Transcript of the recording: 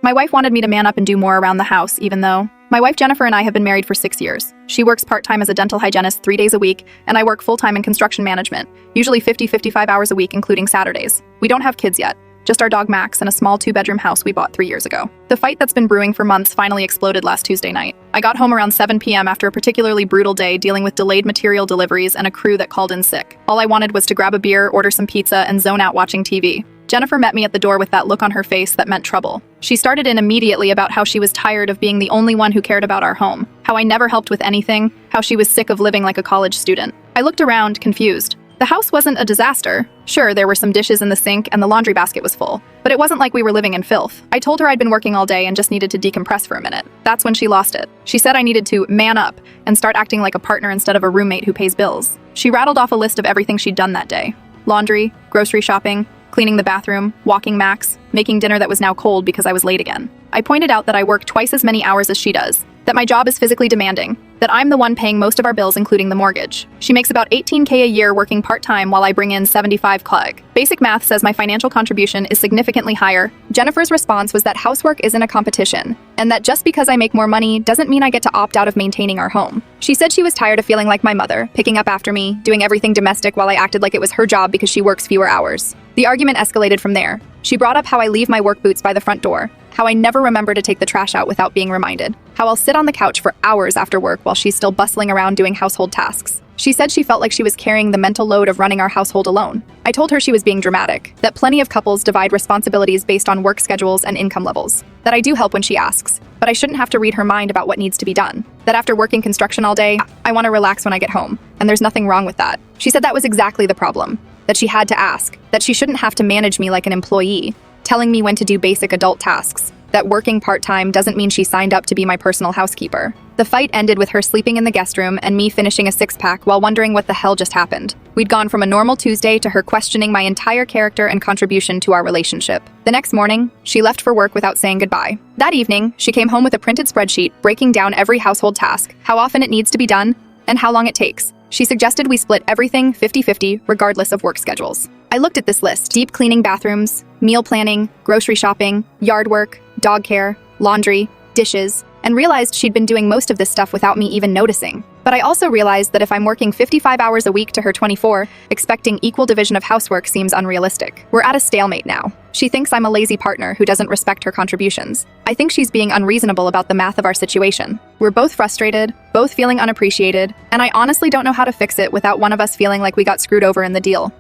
My wife wanted me to man up and do more around the house, even though my wife Jennifer and I have been married for 6 years. She works part-time as a dental hygienist 3 days a week, and I work full-time in construction management, usually 50-55 hours a week, including Saturdays. We don't have kids yet, just our dog Max and a small 2-bedroom house we bought 3 years ago. The fight that's been brewing for months finally exploded last Tuesday night. I got home around 7 p.m. after a particularly brutal day dealing with delayed material deliveries and a crew that called in sick. All I wanted was to grab a beer, order some pizza, and zone out watching TV. Jennifer met me at the door with that look on her face that meant trouble. She started in immediately about how she was tired of being the only one who cared about our home, how I never helped with anything, how she was sick of living like a college student. I looked around, confused. The house wasn't a disaster. Sure, there were some dishes in the sink and the laundry basket was full, but it wasn't like we were living in filth. I told her I'd been working all day and just needed to decompress for a minute. That's when she lost it. She said I needed to man up and start acting like a partner instead of a roommate who pays bills. She rattled off a list of everything she'd done that day. Laundry, grocery shopping, cleaning the bathroom, walking Max, making dinner that was now cold because I was late again. I pointed out that I work twice as many hours as she does, that my job is physically demanding, that I'm the one paying most of our bills including the mortgage. She makes about $18K a year working part-time while I bring in 75 CLUG. Basic math says my financial contribution is significantly higher. Jennifer's response was that housework isn't a competition, and that just because I make more money doesn't mean I get to opt out of maintaining our home. She said she was tired of feeling like my mother, picking up after me, doing everything domestic while I acted like it was her job because she works fewer hours. The argument escalated from there. She brought up how I leave my work boots by the front door, how I never remember to take the trash out without being reminded, how I'll sit on the couch for hours after work while she's still bustling around doing household tasks. She said she felt like she was carrying the mental load of running our household alone. I told her she was being dramatic, that plenty of couples divide responsibilities based on work schedules and income levels, that I do help when she asks, but I shouldn't have to read her mind about what needs to be done, that after working construction all day, I want to relax when I get home, and there's nothing wrong with that. She said that was exactly the problem, that she had to ask, that she shouldn't have to manage me like an employee, telling me when to do basic adult tasks, that working part-time doesn't mean she signed up to be my personal housekeeper. The fight ended with her sleeping in the guest room and me finishing a six-pack while wondering what the hell just happened. We'd gone from a normal Tuesday to her questioning my entire character and contribution to our relationship. The next morning, she left for work without saying goodbye. That evening, she came home with a printed spreadsheet breaking down every household task, how often it needs to be done, and how long it takes. She suggested we split everything 50-50 regardless of work schedules. I looked at this list: deep cleaning bathrooms, meal planning, grocery shopping, yard work, dog care, laundry, dishes, and realized she'd been doing most of this stuff without me even noticing. But I also realized that if I'm working 55 hours a week to her 24, expecting equal division of housework seems unrealistic. We're at a stalemate now. She thinks I'm a lazy partner who doesn't respect her contributions. I think she's being unreasonable about the math of our situation. We're both frustrated, both feeling unappreciated, and I honestly don't know how to fix it without one of us feeling like we got screwed over in the deal.